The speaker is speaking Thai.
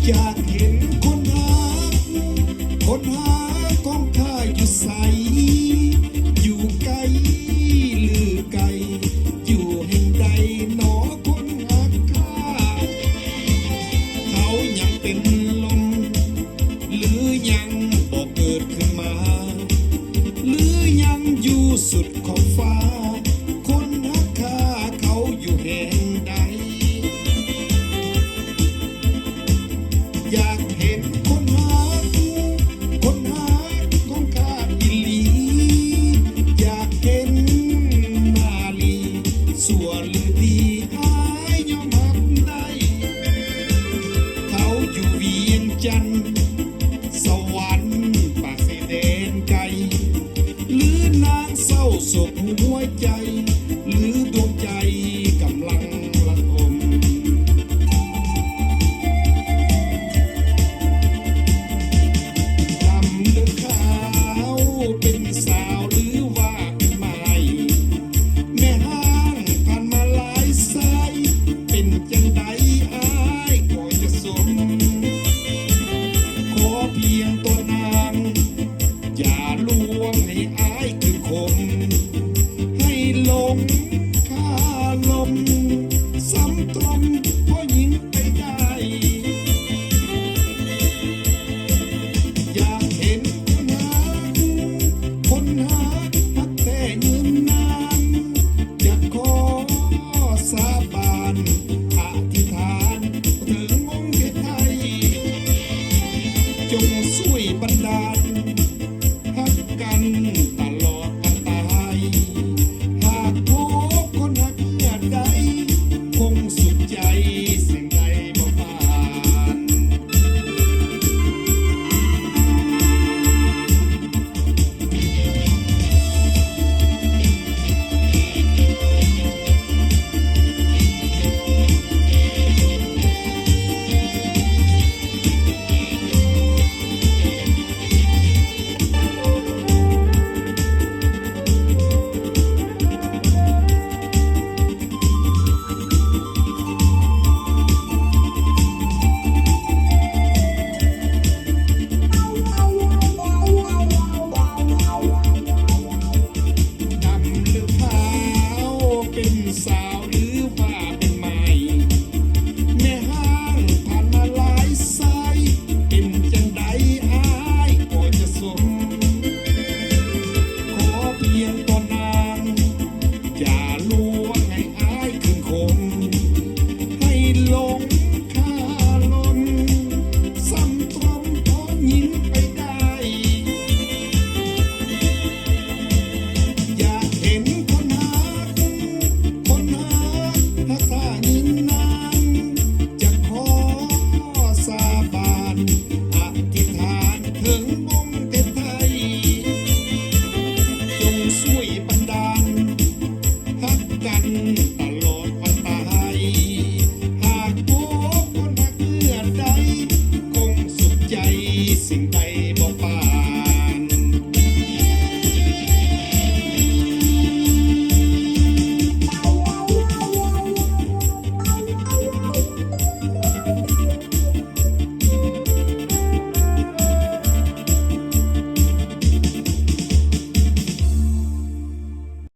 อยากเห็นคนหาของข้าอยู่ใสอยู่ไกลหรือไกลอยู่แห่งใดหนอคนหักข้าเขายังเป็นลมหรือยังบอกเกิดขึ้นมาหรือยังอยู่สุดขอบฟ้าคนหักข้าเขาอยู่แห่งใดอยากเห็นคนหาของข้าอีหลีอยากเห็นนาลีสัวหรือดีอายยอมรับได้เขาอยู่เวียงจันทร์สวรรค์ปากสีแดงไกลหรือนางเศร้าโศกหัวใจหรือดวงใจกำลังระทมเป็นสาวหรือว่าเป็นไม้แม่ห้างผ่านมาหลายสายเป็นจังใดอายก็จะสมขอเพียงตัวนางอย่าลวงให้อายคือคมให้หลงค่าลมซ้ำตรมพ่อหญิงไปได้อยากเห็นคนหาฮักแต่ยืนนานอยากขอสาบานอธิษฐานถึงองค์ไทยจงช่วยบันดาล